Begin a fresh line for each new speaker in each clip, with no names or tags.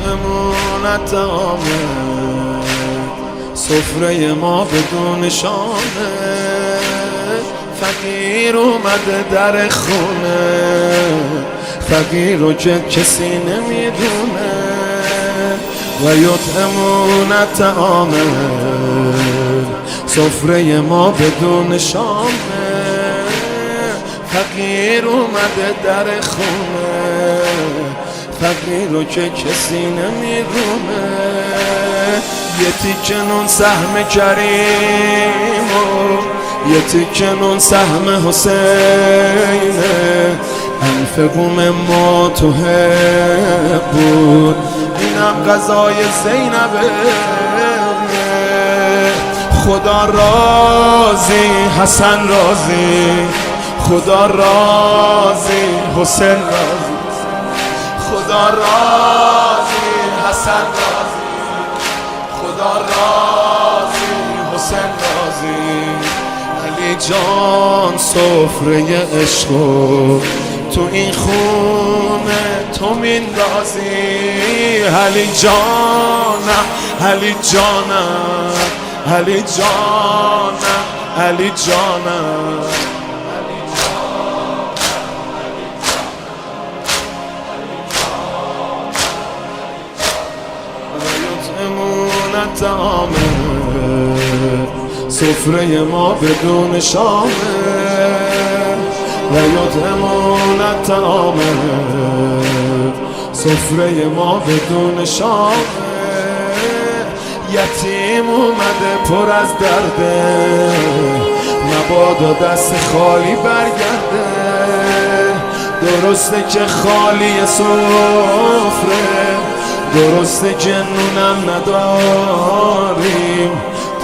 یطعمون الطعام، سفره ما بدون شامه. فقیر اومده در خونه، فقیر رو که کسی نمیدونه. و یطعمون الطعام، سفره ما بدون شامه. فقیر اومده در خونه، فقیر رو که کسی نمیدونه. یه تیکه نون سهم کریم و یه تیکه نون سهم حسینه. انفقوا مما تحبون، اینم غذای زینبه. خدا راضی، حسن راضی، خدا راضی، حسین راضی. خدا راضی، حسن راضی، خدا راضی، حسین راضی. علی جان سفره عشقو تو این خونه تو میندازی. علی جانم، علی جانم، علی جانم، علی جانم. یطعمون الطعام، سفره ما بدون شامه. و یطعمون الطعام، سفره ما بدون شامه. یتیم اومده پر از درده، مبادا دست خالی برگرده. درسته که خالی سفره، درسته که نونم نداریم.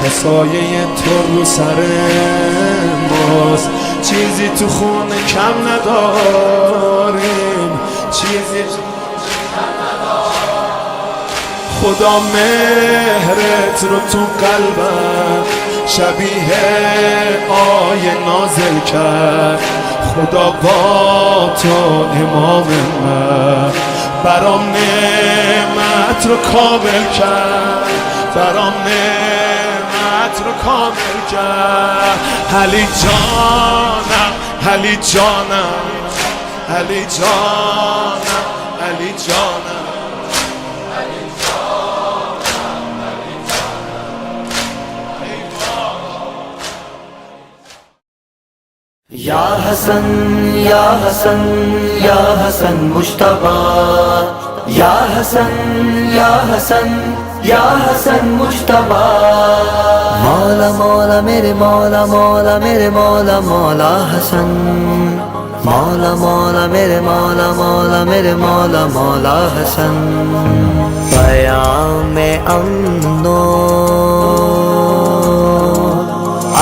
تا سایه تو رو سر ماست، چیزی تو خونه کم نداریم، چیزی تو کم نداریم. خدا مهرت رو تو قلبم شبیه آیه نازل کرد. خدا با تو امام من، برام نعمت رو کامل کرد، برام نعمت رو کامل کرد. علی جانم، علی جانم، علی جانم، علی جانم، علی جانم، علی جانم.
یا حسن یا حسن یا حسن مجتبی، یا حسن یا حسن یا حسن مجتبی. مولا مولا میرے مولا مولا میرے مولا مولا حسن. مولا مولا میرے مولا مولا میرے مولا مولا حسن. پیام امن و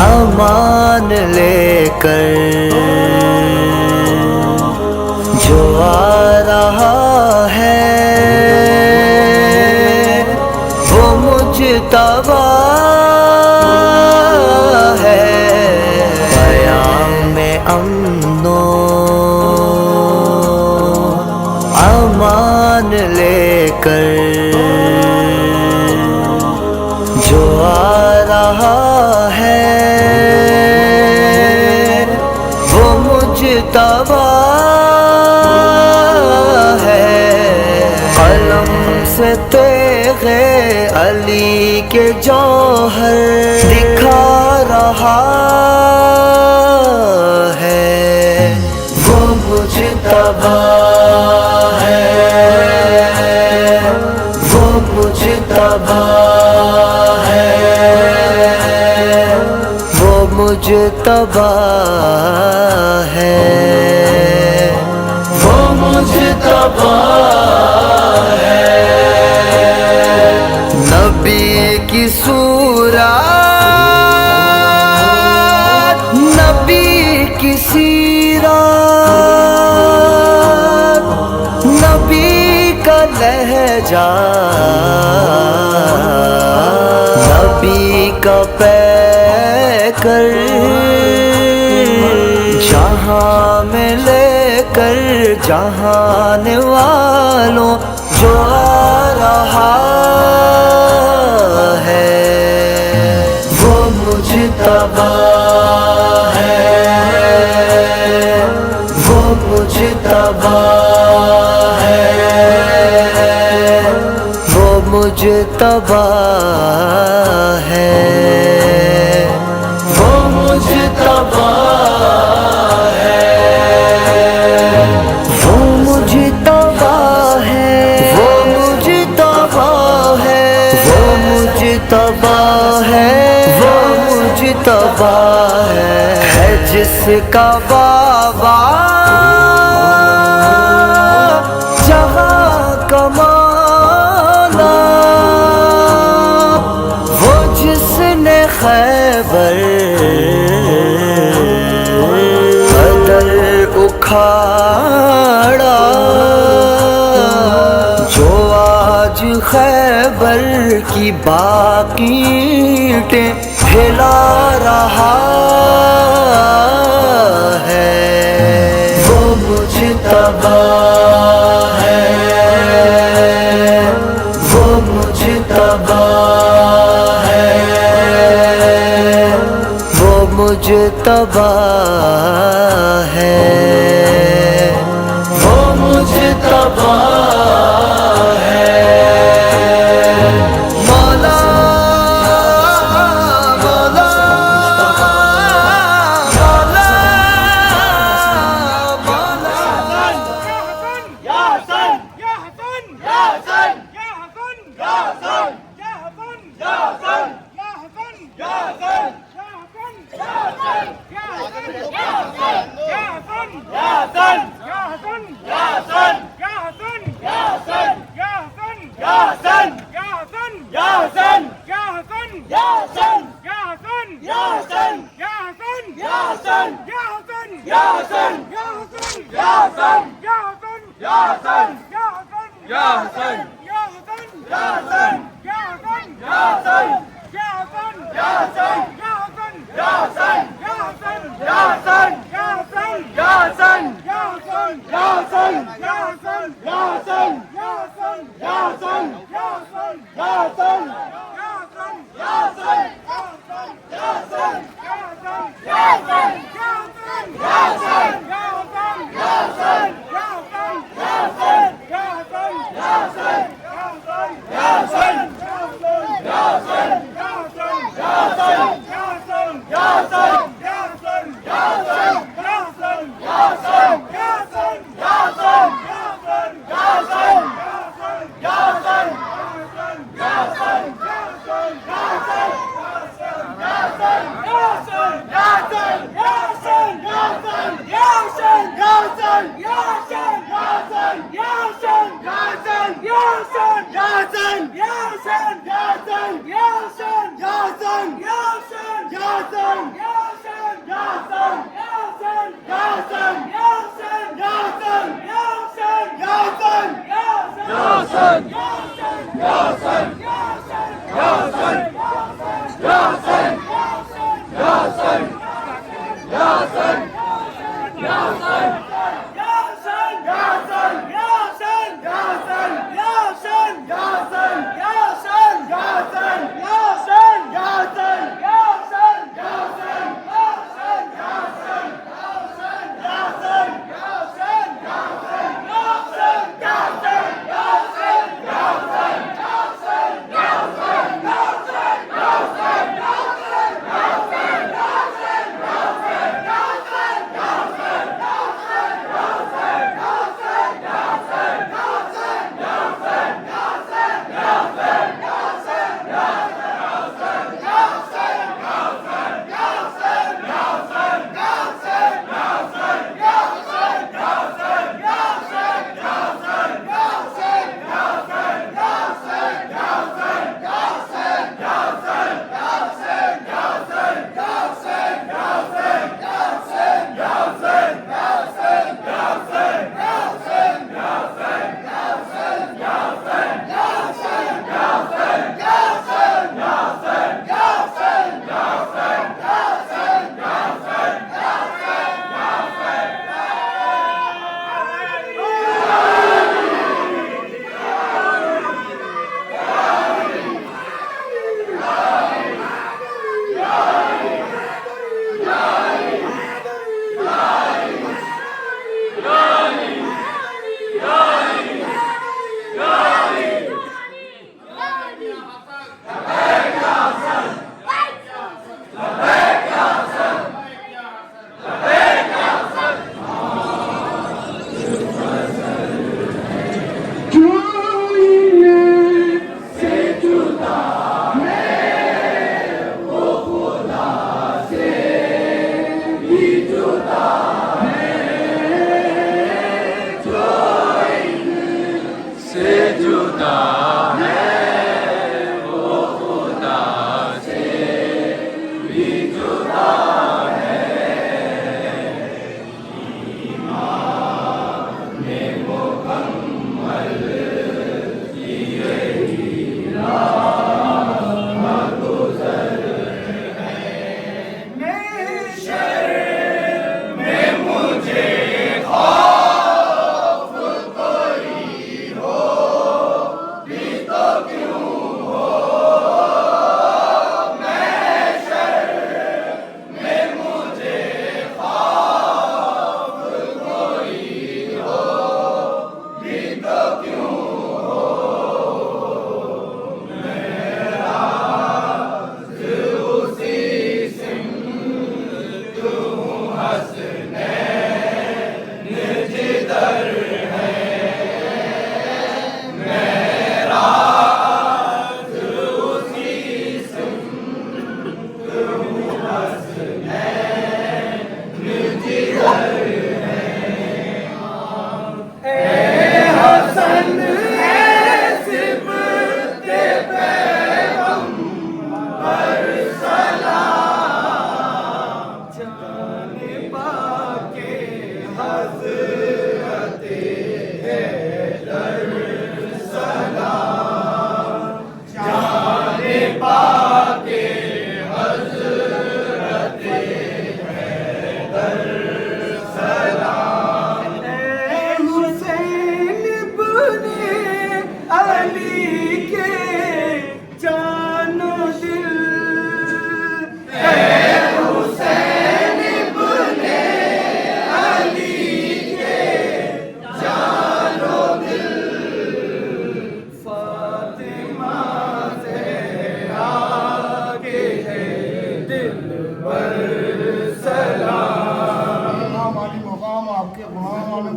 امان لے کر جو آ رہا ہے وہ مجتبی ہے. پیام امن و امان لے کر جو آ رہا ہے وہ مجتبی ہے. قلم سے تیغ علی کے جوہر دکھا رہا ہے وہ مجتبی ہے، وہ مجتبی ہے، وہ مجتبی ہے، وہ مجتبی ہے. نبی کی صورت، نبی کی سیرت، نبی کا لہجہ، نبی کا پیکر جہاں میں لے کر جہان والوں جو آ رہا مجتبی ہے، وہ مجتبی ہے، وہ مجتبی ہے، وہ مجتبی ہے، وہ مجتبی ہے، وہ مجتبی ہے جس کا بابا جہاں کمانا، وہ جس نے خیبر بدر اکھاڑا، جو آج خیبر کی باقی اینٹیں ہلا رہا ہے، وہ مجتبی ہے، وہ مجتبی ہے، وہ مجتبی ہے، وہ مجتبی ہے۔ مولا مولا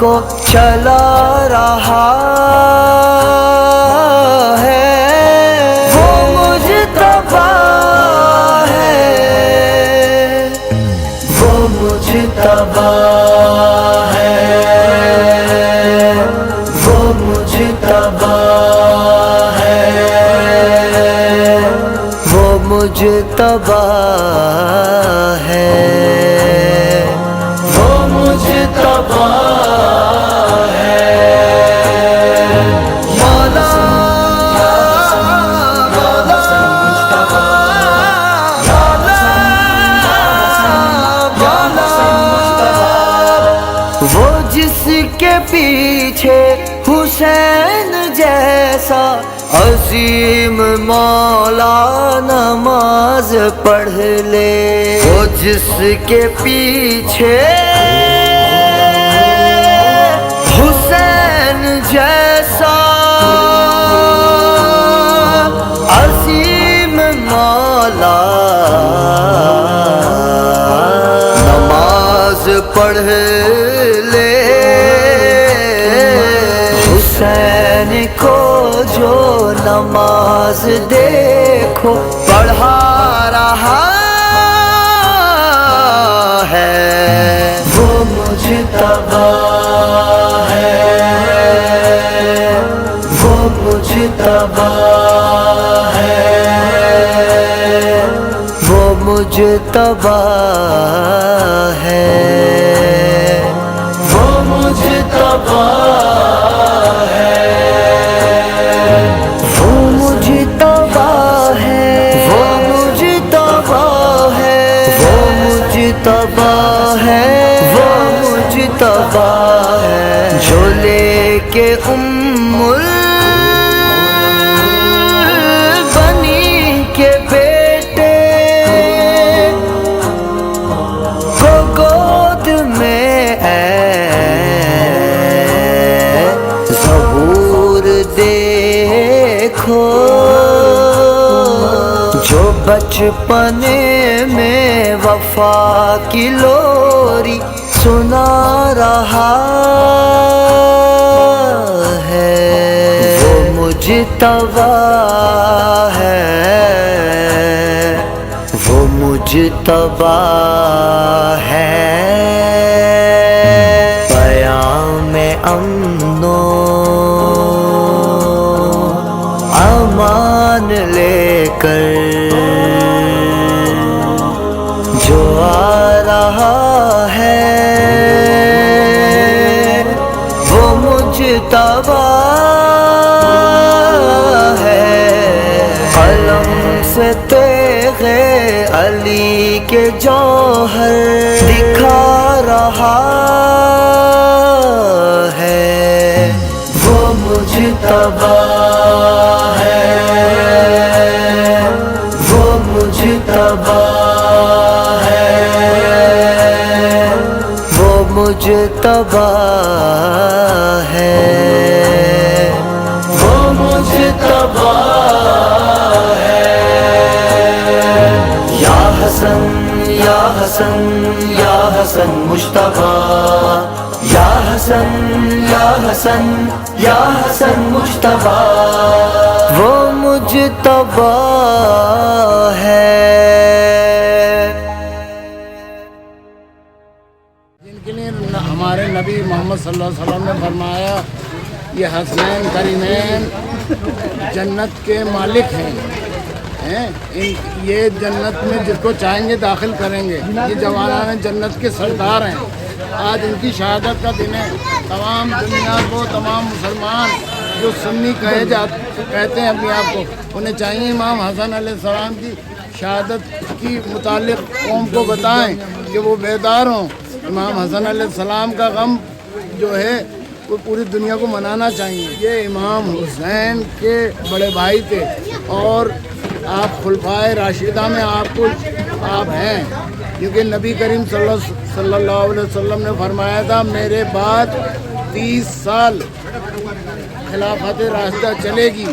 کو چلا رہا ہے، وہ مجتبی ہے، وہ مجتبی ہے، وہ مجتبی ہے، وہ مجتبی ہے، وہ مجتبی ہے، مولا وہ جس کے پیچھے حسین جیسا عظیم مولا نماز پڑھ لے، وہ جس کے پیچھے حسین جیسا عظیم مولا نماز پڑھ لے، حسین کو جو نماز دیکھو پڑھا رہا ہے، وہ مجتبی ہے، وہ مجتبی ہے، وہ مجتبی ہے، وہ مجتبی ہے، وہ مجتبی ہے، وہ مجتبی ہے، وہ مجتبی ہے، وہ مجتبی ہے، جو لے کے بنی کے بیٹے کو گود میں ظہور دیکھو، جو بچپنے میں وفا کی لوری سنا رہا ہے، وہ مجتبی ہے، وہ مجتبی ہے، پیام امن و امان لے کر جو آ رہا ہے، وہ مجتبی ہے، قلم سے تیغ علی کے جوہر دکھا رہا ہے، وہ مجتبی ہے، وہ مجتبی ہے، وہ مجتبی ہے، وہ مجتبی ہے، یا حسن یا حسن یا حسن مجتبی، یا حسن یا حسن یا حسن مجتبی، وہ مجتبی ہے۔
جن کے لیے ہمارے نبی محمد صلی اللہ علیہ وسلم نے فرمایا یہ حسنین کریمین جنت کے مالک ہیں، یہ جنت میں جس کو چاہیں گے داخل کریں گے، یہ جوانان جنت کے سردار ہیں۔ آج ان کی شہادت کا دن ہے، تمام دنیا کو، تمام مسلمان جو سنی کہتے ہیں اپنے آپ کو، انہیں چاہیے امام حسن علیہ السلام کی شہادت کی متعلق قوم کو بتائیں کہ وہ بیدار ہوں۔ امام حسن علیہ السلام کا غم جو ہے وہ پوری دنیا کو منانا چاہیے۔ یہ امام حسین کے بڑے بھائی تھے اور آپ خلفائے راشدہ میں آپ ہیں، کیونکہ نبی کریم صلی اللہ علیہ وسلم نے فرمایا تھا میرے بعد 30 سال خلافت راشدہ چلے گی۔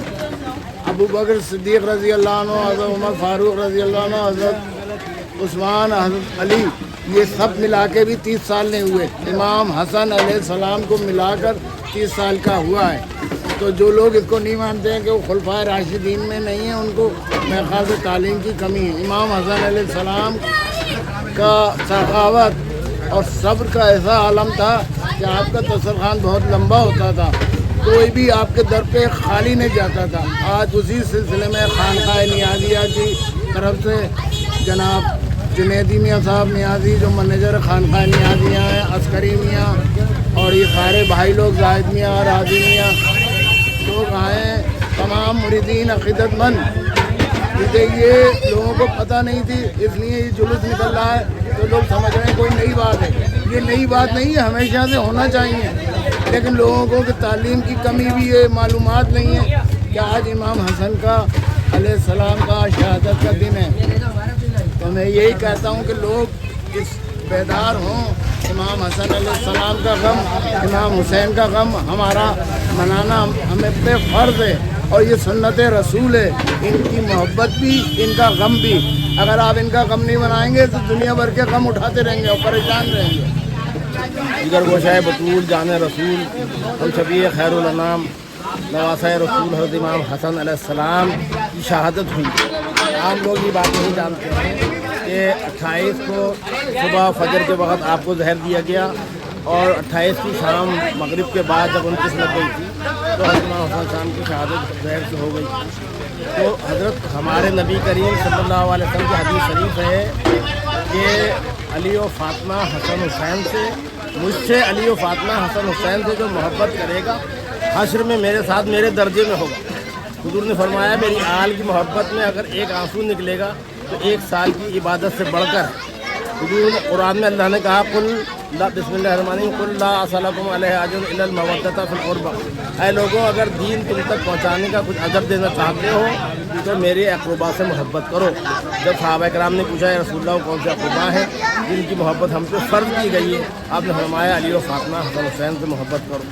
ابو بکر صدیق رضی اللہ عنہ، حضرت عمر فاروق رضی اللہ عنہ، حضرت عثمان، حضرت علی یہ سب ملا کے بھی 30 سال نہیں ہوئے. امام حسن علیہ السلام کو ملا کر 30 سال کا ہوا ہے. تو جو لوگ اس کو نہیں مانتے ہیں کہ وہ خلفائے راشدین میں نہیں ہیں، ان کو میرے خیال سے تعلیم کی کمی ہے. امام حسن علیہ السلام کا سخاوت اور صبر کا ایسا عالم تھا کہ آپ کا دسترخوان بہت لمبا ہوتا تھا، کوئی بھی آپ کے در پہ خالی نہیں جاتا تھا. آج اسی سلسلے میں خانقاہ نیازیہ کی طرف سے جناب جنیدی میاں صاحب نیازی جو منیجر خانقاہ نیازیہ ہیں، عسکری میاں اور یہ سارے بھائی لوگ زاہد میاں اور عادی میاں لوگ آئے، تمام مریدین عقیدت مند. کیونکہ یہ لوگوں کو پتہ نہیں تھی، اس لیے یہ جلوس نکل رہا ہے تو لوگ سمجھ رہے ہیں کوئی نئی بات ہے. یہ نئی بات نہیں ہے، ہمیشہ سے ہونا چاہیے، لیکن لوگوں کو کہ تعلیم کی کمی بھی ہے، معلومات نہیں ہے کہ آج امام حسن کا علیہ السلام کا شہادت کا دن ہے. تو میں یہی کہتا ہوں کہ لوگ اس بیدار ہوں. امام حسن علیہ السلام کا غم، امام حسین کا غم ہمارا منانا ہمیں پہ فرض ہے، اور یہ سنت رسول ہے. ان کی محبت بھی، ان کا غم بھی. اگر آپ ان کا غم نہیں منائیں گے تو دنیا بھر کے غم اٹھاتے رہیں گے اور پریشان رہیں گے.
دیگر گوشہ بطول جان رسول ہم شبیہ خیر الانام نواسہ رسول حضرت امام حسن علیہ السلام کی شہادت ہوئی. عام لوگ یہ بات نہیں جانتے ہیں کہ 28 کو صبح فجر کے وقت آپ کو زہر دیا گیا، اور 28 کی شام مغرب کے بعد جب 29 لگ گئی تھی تو حضرت امام حسن شام کی شہادت زہر سے ہو گئی. تو حضرت ہمارے نبی کریم صلی اللہ علیہ وسلم کی حدیث شریف ہے کہ علی و فاطمہ حسن حسین سے، مجھ سے علی و فاطمہ حسن حسین سے جو محبت کرے گا حشر میں میرے ساتھ میرے درجے میں ہوگا. حضور نے فرمایا میری آل کی محبت میں اگر ایک آنسو نکلے گا تو 1 سال کی عبادت سے بڑھ کر. حضور نے قرآن میں اللہ نے کہا قل لا بسم اللہ الرحمن الرحیم قل لا اسألکم علیہ اجر الا المودۃ فی القربہ. اے لوگوں، اگر دین تم تک پہنچانے کا کچھ اجر دینا چاہتے ہو تو میرے اقربا سے محبت کرو. جب صحابہ کرام نے پوچھا یا رسول اللہ کون سے اقربا ہیں جن کی محبت ہم پہ فرض کی گئی ہے، آپ نے فرمایا علی و فاطمہ حسن حسین سے محبت کرو.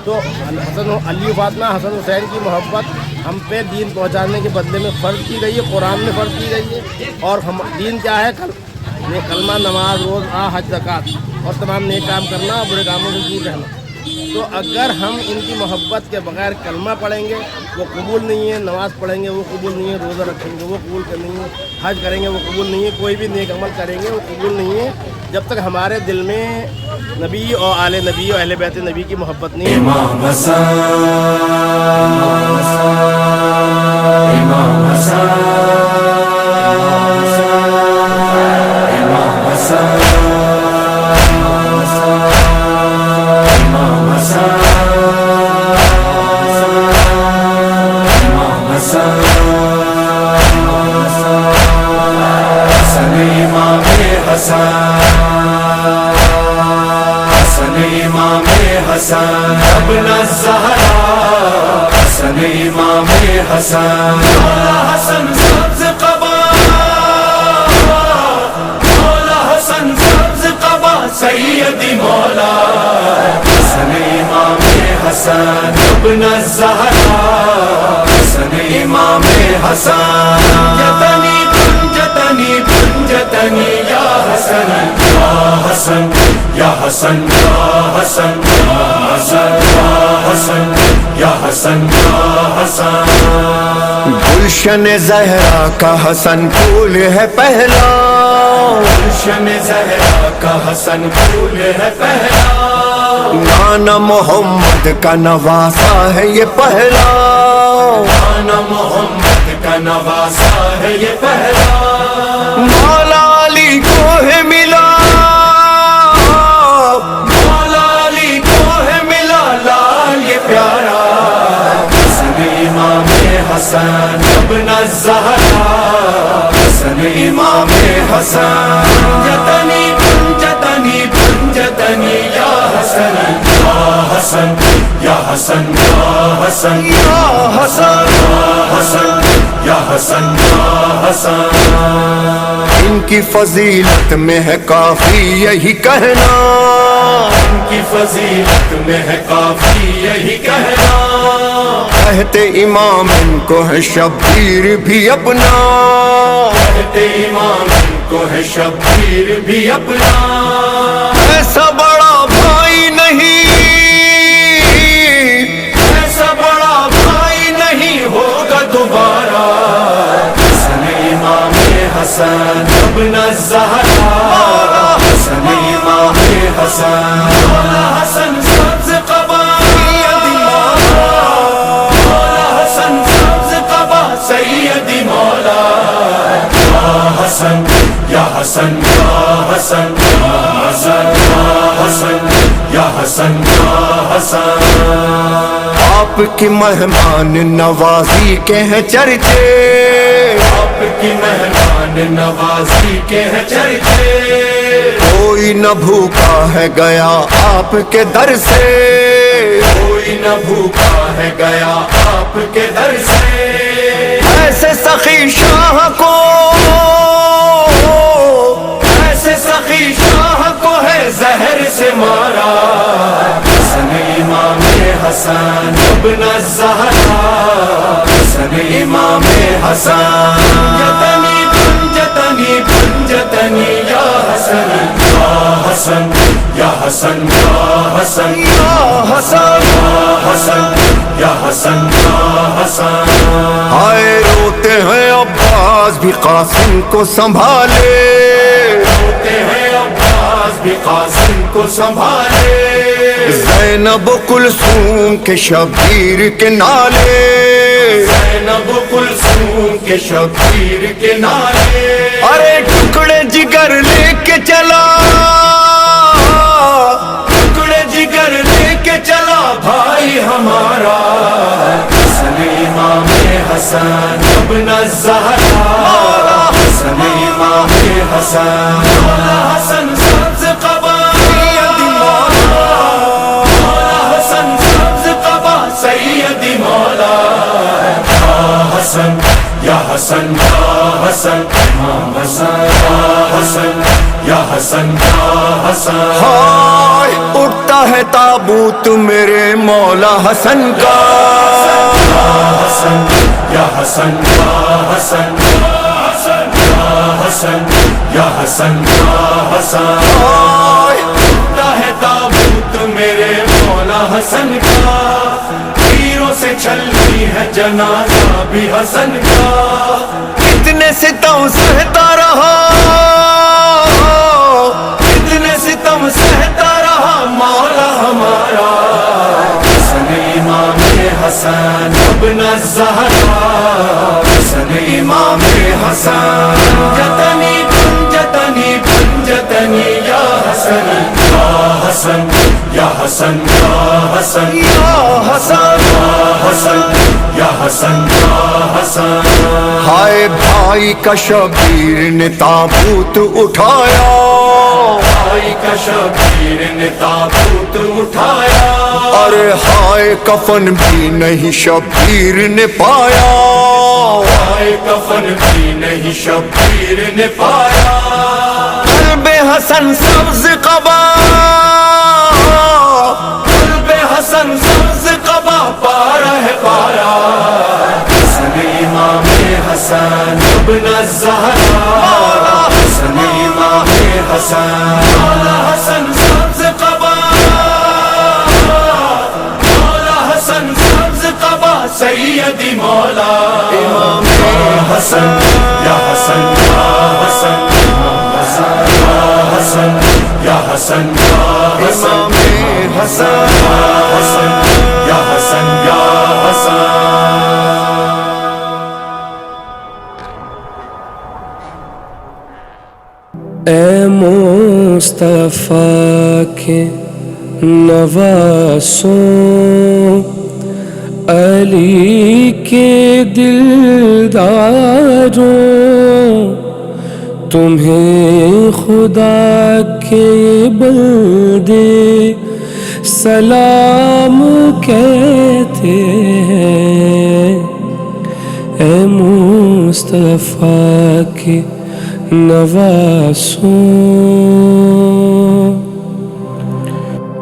تو علی و فاطمہ حسن حسین کی محبت ہم پہ دین پہنچانے کے بدلے میں فرض کی گئی ہے، قرآن میں فرض کی گئی ہے. اور ہم دین کیا ہے؟ کلمہ، نماز، روز، حج، زکوٰۃ اور تمام نیک کام کرنا اور برے کاموں سے دور رہنا. تو اگر ہم ان کی محبت کے بغیر کلمہ پڑھیں گے وہ قبول نہیں ہے، نماز پڑھیں گے وہ قبول نہیں ہے، روزہ رکھیں گے وہ قبول نہیں ہے، حج کریں گے وہ قبول نہیں ہے، کوئی بھی نیک عمل کریں گے وہ قبول نہیں ہے جب تک ہمارے دل میں نبی اور آل نبی اور اہل بیت نبی کی محبت نہیں ہے.
امام حسن، امام حسن، حسن ابن الزہرا، حسن امام حسن، مولا حسن سبز قبا، مولا حسن سبز قبا سیدی مولا، حسن امام حسن ابن الزہرا، حسن امام حسن. جتنی پنجتنی پنجتنی یا حسن یا حسن یا حسن یا حسن یا حسن یا حسن یا حسن یا حسن. گلشن زہرا کا حسن پھول ہے پہلا، گلشن زہرا کا حسن پھول ہے پہلا. نانا محمد کا نواسا ہے یہ پہلا، نانا محمد کا نواسا ہے یہ پہلا. مولا علی کو ہے ملا، مولا علی کو ہے ملا لال یہ پیارا. حسن امام حسن ابن الزہرا، حسن امام حسن. جتنی پنجتنی پنجتنی یا حسن یا حسن یا حسن یا حسن یا حسن یا حسن یا حسن یا حسن. ان کی فضیلت میں ہے کافی یہی کہنا، ان کی فضیلت میں ہے کافی یہی کہنا. کہتے امام ان کو ہے شبیر بھی اپنا، کہتے امام ان
کو ہے شبیر بھی اپنا.
ایسا بڑا بھائی نہیں،
ایسا بڑا بھائی نہیں ہوگا دوبارہ. حسن امام حسن ابن الزہرا، حسن امام حسن مولا حسن سبز قبا، مولا حسن سبز قبا سیدی مولا. یا حسن یا حسن یا حسن یا حسن یا حسن یا حسن یا حسن.
آپ کی مہمان نوازی کے ہیں چرچے،
آپ کی مہمان نوازی کے ہیں چرچے.
کوئی نہ بھوکا ہے گیا آپ کے در سے،
کوئی نہ بھوکا ہے گیا آپ کے در سے.
ایسے سخی شاہ کو،
ایسے سخی شاہ کو ہے زہر سے مارا. حسن امام حسن ابن الزہرا، حسن امام حسن. جتنی پنجتنی پنجتنی یا حسن یا حسن یا حسن یا حسن
یا حسن
یا حسن یا حسن یا حسن.
آئے روتے ہیں عباس بھی قاسم کو سنبھالے،
روتے ہیں عباس بھی قاسم کو سنبھالے.
زینب و کلثوم کے شبیر کے نالے،
زینب و کلثوم کے شبیر کے نالے.
ارے ٹکڑے جگر لے کے چلا،
ٹکڑے جگر لے کے چلا بھائی ہمارا. حسن امام حسن ابن الزہرا، حسن امام حسن مولا حسن سبز قبا، مولا حسن سبز قبا سیدی مولا. یا حسن یا حسن یا حسن امام حسن یا حسن یا حسن یا حسن.
ہائے اٹھتا ہے تابوت میرے مولا حسن کا،
یا حسن یا حسن یا حسن یا حسن یا حسن یا حسن یا حسن.
ہائے
اٹھتا ہے تابوت میرے مولا حسن کا، تیروں سے چلتی ہے جنازہ بھی حسن کا.
کتنے ستم سہتا رہا،
کتنے ستم سہتا رہا مولا ہمارا. حسن امام حسن ابن الزہرا، حسن امام حسن. جتنی پنجتنی پنجتنی یا حسن یا حسن یا حسن یا حسن
یا حسن
یا حسن یا حسن یا حسن.
ہائے بھائی کا شبیر نے تابوت اٹھایا،
بھائی کا شبیر نے تابوت اٹھایا.
ارے ہائے کفن بھی نہیں شبیر نے پایا،
ہائے کفن بھی نہیں شبیر نے پایا.
قلب حسن سبز قبا،
قلب حسن سبز قبا پارا ہے پارا. حسن امام حسن ابن الزہرا، حسن امام حسن مولا حسن سبز قبا، مولا حسن سبز قبا سیدی مولا. امام حسن یا حسن یا حسن یا حسن یا حسن یا حسن
حسن
حسن یا حسن یا حسن.
اے مصطفیٰ کے نواسوں، علی کے دلداروں، تمہیں خدا کے بندے سلام کہتے ہیں. اے مصطفیٰ کے نواسوں،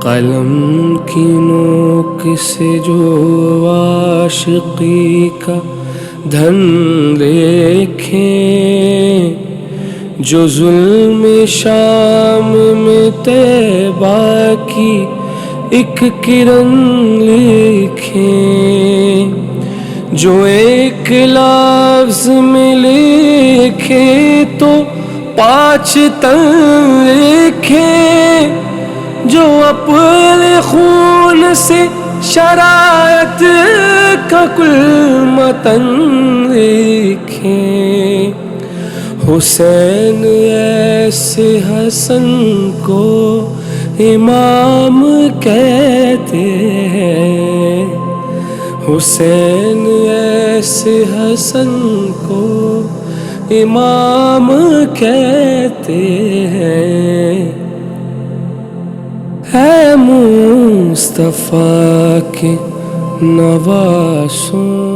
قلم کی نوک سے جو عاشقی کا دھن دیکھیں، جو ظلم شام میں طیبہ کی ایک کرن لکھیں، جو ایک لفظ میں لکھے تو 5 تن لکھیں، جو اپنے خون سے شرائط کا کل متن لکھیں۔ حسین ایسے حسن کو امام کہتے ہیں، حسین ایسے حسن کو امام کہتے ہیں۔ اے مصطفیٰ کے نواسوں